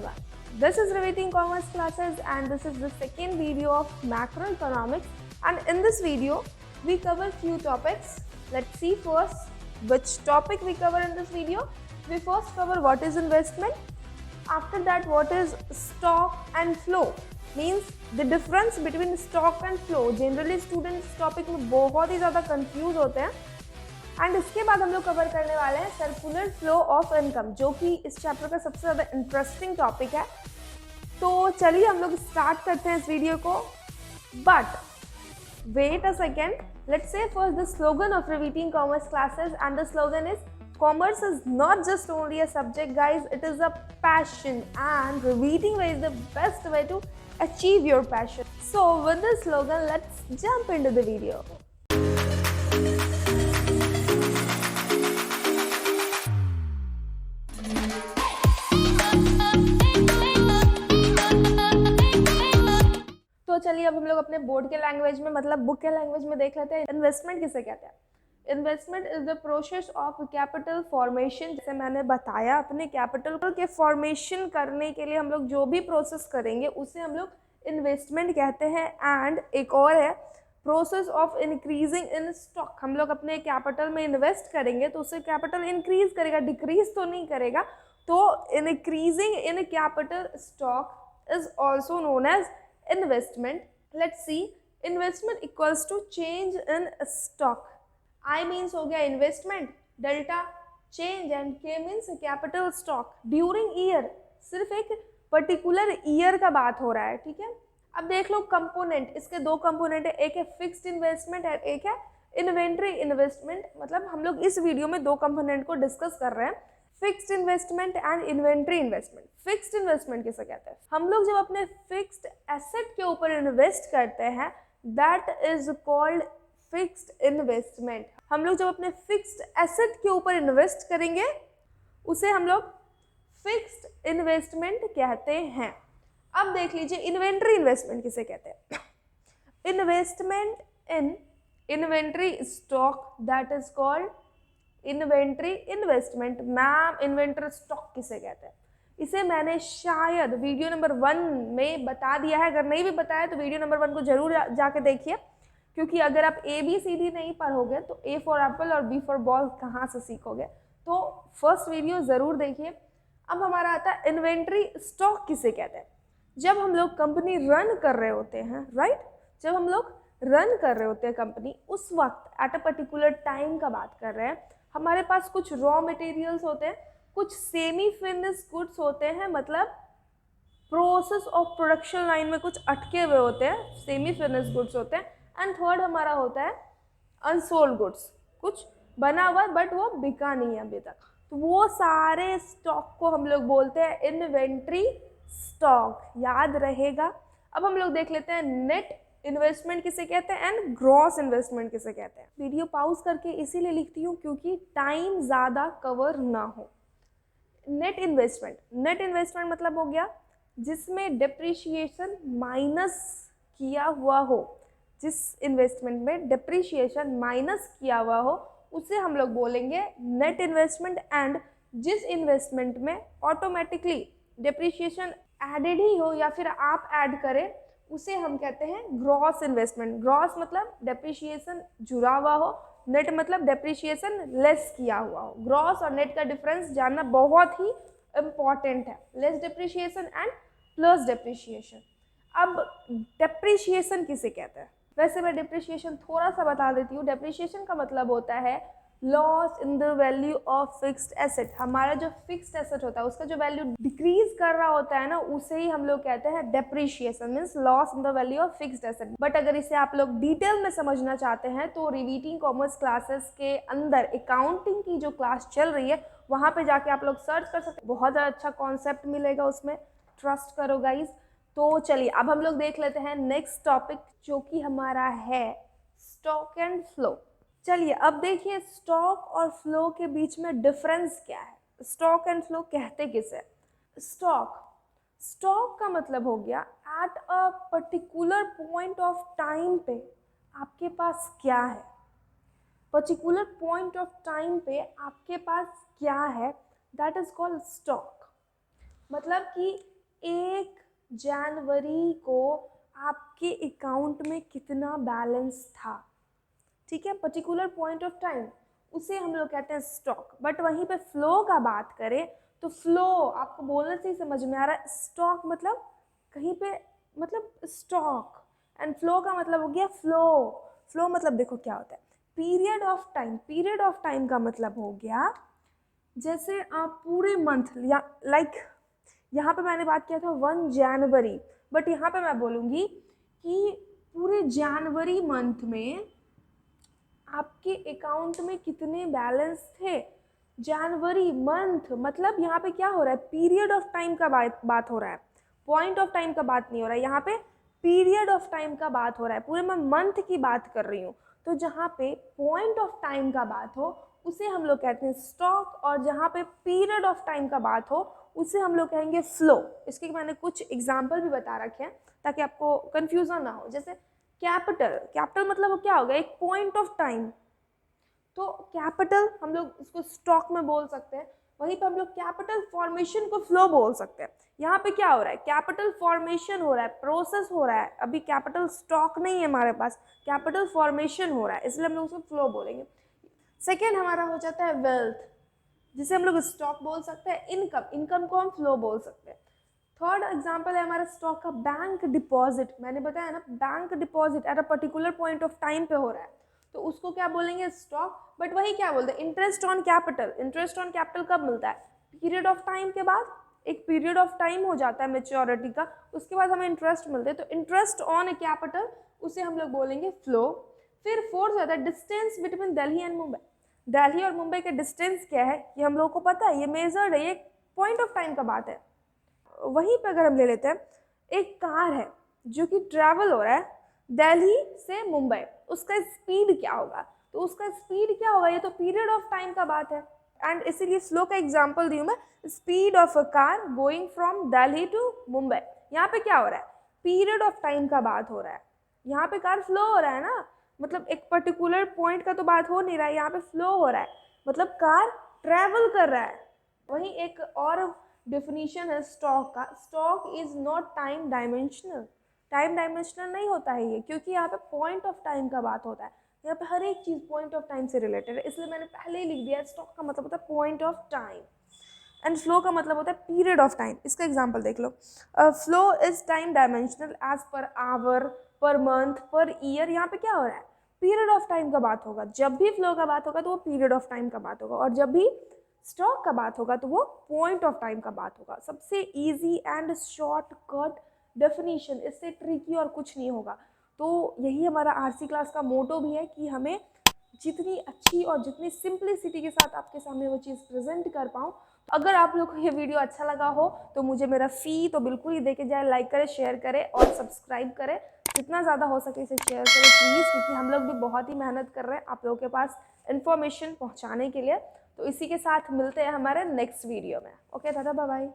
everyone. This is Revating Commerce Classes and this is the second video of macroeconomics, and in this video we cover few topics. Let's see first which topic we cover in this video. We first cover what is investment. After that what is stock and flow, means the difference between stock and flow. Generally students इस topic में बहुत ही ज़्यादा confuse होते हैं. And इसके बाद हम लोग कवर करने वाले हैं सर्कुलर फ्लो ऑफ इनकम, जो कि इस चैप्टर का सबसे ज़्यादा इंटरेस्टिंग टॉपिक है. तो चलिए हम लोग स्टार्ट करते हैं इस वीडियो को. But wait a second, let's say first the slogan of riveting commerce classes, and the slogan is commerce is not just only a subject guys, it is a passion, and repeating way is the best way to achieve your passion. So with this slogan, let's jump into the video. तो चलिए अब हम लोग अपने board के language में, मतलब book के लैंग्वेज में देख लेते हैं इन्वेस्टमेंट किसे कहते हैं. Investment is the process of capital formation. जैसे मैंने बताया, अपने कैपिटल के फॉर्मेशन करने के लिए हम लोग जो भी प्रोसेस करेंगे उसे हम लोग इन्वेस्टमेंट कहते हैं. एंड एक और है process of increasing in stock. हम लोग अपने कैपिटल में इन्वेस्ट करेंगे तो उससे कैपिटल इंक्रीज करेगा, डिक्रीज तो नहीं करेगा. तो increasing in capital stock is also known as investment. Let's see, investment equals to change in stock. I means हो गया investment, delta change, and K means capital stock. During year, सिर्फ एक particular year का बात हो रहा है, ठीक है. अब देख लो कंपोनेंट, इसके दो कंपोनेंट है, एक है फिक्स्ड इन्वेस्टमेंट और एक है इन्वेंट्री इन्वेस्टमेंट. मतलब हम लोग इस वीडियो में दो कंपोनेंट को डिस्कस कर रहे हैं, fixed investment and inventory investment. Fixed investment किसे कहते हैं? हम लोग जब अपने फिक्स्ड एसेट के ऊपर इन्वेस्ट करते हैं, that is called fixed investment. हम लोग जब अपने फिक्स्ड एसेट के ऊपर इन्वेस्ट करेंगे उसे हम लोग फिक्स्ड इन्वेस्टमेंट कहते हैं. अब देख लीजिए इन्वेंट्री इन्वेस्टमेंट किसे कहते हैं? Investment in inventory stock, that is called inventory investment. Ma'am inventory stock किसे कहते हैं? इसे मैंने शायद वीडियो नंबर 1 में बता दिया है. अगर नहीं भी बताया तो वीडियो नंबर 1 को जरूर जाके देखिए, क्योंकि अगर आप ABCD नहीं पढ़ोगे तो A फॉर एप्पल और B फॉर बॉल कहाँ से सीखोगे. तो फर्स्ट वीडियो ज़रूर देखिए. अब हमारा आता है इन्वेंट्री स्टॉक किसे कहते हैं? जब हम लोग कंपनी रन कर रहे होते हैं, राइट, जब हम लोग रन कर रहे होते हैं कंपनी, उस वक्त एट अ पर्टिकुलर टाइम का बात कर रहे हैं, हमारे पास कुछ रॉ मटेरियल्स होते हैं, कुछ सेमी फिनिश गुड्स होते हैं, मतलब प्रोसेस ऑफ प्रोडक्शन लाइन में कुछ अटके हुए होते हैं, सेमी फिनिश गुड्स होते हैं. एंड थर्ड हमारा होता है अनसोल्ड गुड्स, कुछ बना हुआ है बट वो बिका नहीं है अभी तक. तो वो सारे स्टॉक को हम लोग बोलते हैं इन्वेंट्री स्टॉक. याद रहेगा. अब हम लोग देख लेते हैं नेट इन्वेस्टमेंट किसे कहते हैं एंड ग्रॉस इन्वेस्टमेंट किसे कहते हैं. वीडियो पॉज करके इसीलिए लिखती हूँ क्योंकि टाइम ज़्यादा कवर ना हो. नेट इन्वेस्टमेंट मतलब हो गया जिसमें डिप्रिशिएशन माइनस किया हुआ हो. जिस इन्वेस्टमेंट में डिप्रिशिएशन माइनस किया हुआ हो उसे हम लोग बोलेंगे नेट इन्वेस्टमेंट. एंड जिस इन्वेस्टमेंट में ऑटोमेटिकली डिप्रिशिएशन एडेड ही हो या फिर आप ऐड करें उसे हम कहते हैं ग्रॉस इन्वेस्टमेंट. ग्रॉस मतलब डिप्रिशिएशन जुड़ा हुआ हो, नेट मतलब डिप्रिशिएशन लेस किया हुआ हो. ग्रॉस और नेट का डिफरेंस जानना बहुत ही इम्पॉर्टेंट है. Less depreciation and plus depreciation. अब डिप्रिशिएशन किसे कहते हैं? वैसे मैं डिप्रिशिएशन थोड़ा सा बता देती हूँ. डिप्रिशिएशन का मतलब होता है loss in the value of fixed asset. हमारा जो फिक्स्ड एसेट होता है उसका जो वैल्यू डिक्रीज कर रहा होता है ना, उसे ही हम लोग कहते हैं depreciation, means loss in the value of fixed asset. But अगर इसे आप लोग डिटेल में समझना चाहते हैं तो रिवीटिंग कॉमर्स क्लासेस के अंदर अकाउंटिंग की जो क्लास चल रही है वहाँ पे जाके आप लोग सर्च कर सकते हैं. बहुत अच्छा कॉन्सेप्ट मिलेगा उसमें, ट्रस्ट करो गाइज. तो चलिए अब हम लोग देख लेते हैं नेक्स्ट टॉपिक, जो कि हमारा है स्टॉक एंड फ्लो. चलिए अब देखिए स्टॉक और फ्लो के बीच में डिफरेंस क्या है. स्टॉक एंड फ्लो कहते किसे? स्टॉक का मतलब हो गया at a particular point of time पे आपके पास क्या है. पर्टिकुलर पॉइंट ऑफ टाइम पे आपके पास क्या है, दैट इज कॉल्ड स्टॉक. मतलब कि 1 जनवरी को आपके अकाउंट में कितना बैलेंस था, ठीक है, पर्टिकुलर पॉइंट ऑफ टाइम, उसे हम लोग कहते हैं स्टॉक। बट वहीं पे फ्लो का बात करें तो फ्लो आपको बोलने से ही समझ में आ रहा है, स्टॉक मतलब कहीं पे मतलब स्टॉक, एंड फ्लो का मतलब हो गया फ्लो। फ्लो मतलब देखो क्या होता है, period of time. Period of time का मतलब हो गया जैसे आप पूरे मंथ या लाइक यहाँ पे मैंने बात किया था 1 जनवरी, बट यहाँ पे मैं बोलूँगी कि पूरे जनवरी मंथ में आपके अकाउंट में कितने बैलेंस थे। जनवरी मंथ मतलब यहाँ पे क्या हो रहा है, पीरियड ऑफ टाइम का बात हो रहा है, पॉइंट ऑफ टाइम का बात नहीं हो रहा है, यहाँ पे पीरियड ऑफ टाइम का बात हो रहा है, पूरे मैं मंथ की बात कर रही हूँ। तो जहाँ पे पॉइंट ऑफ टाइम का बात हो उसे हम लोग कहते हैं स्टॉक, और जहाँ पे पीरियड ऑफ टाइम का बात हो उसे हम लोग कहेंगे फ्लो। इसके मैंने कुछ एग्जाम्पल भी बता रखे हैं ताकि आपको कन्फ्यूजन ना हो। जैसे कैपिटल, कैपिटल मतलब क्या होगा, एक पॉइंट ऑफ टाइम, तो कैपिटल हम लोग इसको स्टॉक में बोल सकते हैं। वहीं पे हम लोग कैपिटल फॉर्मेशन को फ्लो बोल सकते हैं। यहाँ पे क्या हो रहा है, कैपिटल फॉर्मेशन हो रहा है, प्रोसेस हो रहा है, अभी कैपिटल स्टॉक नहीं है हमारे पास, कैपिटल फॉर्मेशन हो रहा है, इसलिए हम लोग उसको फ्लो बोलेंगे। सेकेंड हमारा हो जाता है वेल्थ, जिसे हम लोग स्टॉक बोल सकते हैं। इनकम, इनकम को हम फ्लो बोल सकते हैं। थर्ड एग्जाम्पल है हमारा स्टॉक का बैंक डिपॉजिट। मैंने बताया ना, bank deposit at a particular point of time पे हो रहा है तो उसको क्या बोलेंगे, स्टॉक। बट वही क्या बोलते हैं, interest on capital. Interest on capital कब मिलता है, पीरियड ऑफ टाइम के बाद, एक पीरियड ऑफ टाइम हो जाता है मेच्योरिटी का, उसके बाद हमें इंटरेस्ट मिलते हैं, तो इंटरेस्ट ऑन कैपिटल उसे हम लोग बोलेंगे फ्लो। फिर फोर्थ होता है distance between Delhi and Mumbai. Delhi और मुंबई का डिस्टेंस क्या है ये हम लोगों को पता है, ये मेजर्ड है, ये पॉइंट ऑफ टाइम का बात है। वहीं पे अगर हम ले लेते हैं, एक कार है जो कि ट्रैवल हो रहा है दिल्ली से मुंबई, उसका स्पीड क्या होगा, तो उसका स्पीड क्या होगा, ये तो पीरियड ऑफ टाइम का बात है। एंड इसीलिए स्लो का एग्जांपल दी हूँ मैं, speed of a car going from Delhi to Mumbai. यहाँ पे क्या हो रहा है, पीरियड ऑफ टाइम का बात हो रहा है, यहाँ पे कार फ्लो हो रहा है ना, मतलब एक पर्टिकुलर पॉइंट का तो बात हो नहीं रहा है, यहाँ पे फ्लो हो रहा है, मतलब कार ट्रैवल कर रहा है। वहीं एक और डिफिनीशन है स्टॉक का, stock is not time dimensional. Time dimensional नहीं होता है ये, क्योंकि यहाँ पे पॉइंट ऑफ टाइम का बात होता है, यहाँ पे हर एक चीज़ पॉइंट ऑफ टाइम से रिलेटेड है, इसलिए मैंने पहले ही लिख दिया, स्टॉक का मतलब होता है point of time, and flow का मतलब होता है पीरियड ऑफ टाइम। इसका एग्जाम्पल देख लो, flow is time dimensional as per hour, per month, per year. यहाँ पे क्या हो रहा है, पीरियड ऑफ टाइम का बात होगा, जब भी फ्लो का बात होगा तो वो पीरियड ऑफ टाइम का बात होगा, और जब भी स्टॉक का बात होगा तो वो पॉइंट ऑफ टाइम का बात होगा। सबसे इजी एंड शॉर्टकट डेफिनेशन, इससे ट्रिकी और कुछ नहीं होगा। तो यही हमारा आरसी क्लास का मोटो भी है कि हमें जितनी अच्छी और जितनी सिंप्लिसिटी के साथ आपके सामने वो चीज़ प्रेजेंट कर पाऊँ। अगर आप लोग को ये वीडियो अच्छा लगा हो तो मुझे मेरा फ़ी तो बिल्कुल ही देके जाए, लाइक करें, शेयर करें और सब्सक्राइब करें, जितना ज़्यादा हो सके इसे शेयर करें प्लीज़, क्योंकि हम लोग भी बहुत ही मेहनत कर रहे हैं आप लोगों के पास इन्फॉर्मेशन पहुँचाने के लिए। तो इसी के साथ मिलते हैं हमारे नेक्स्ट वीडियो में। ओके दादा, बाय बाय।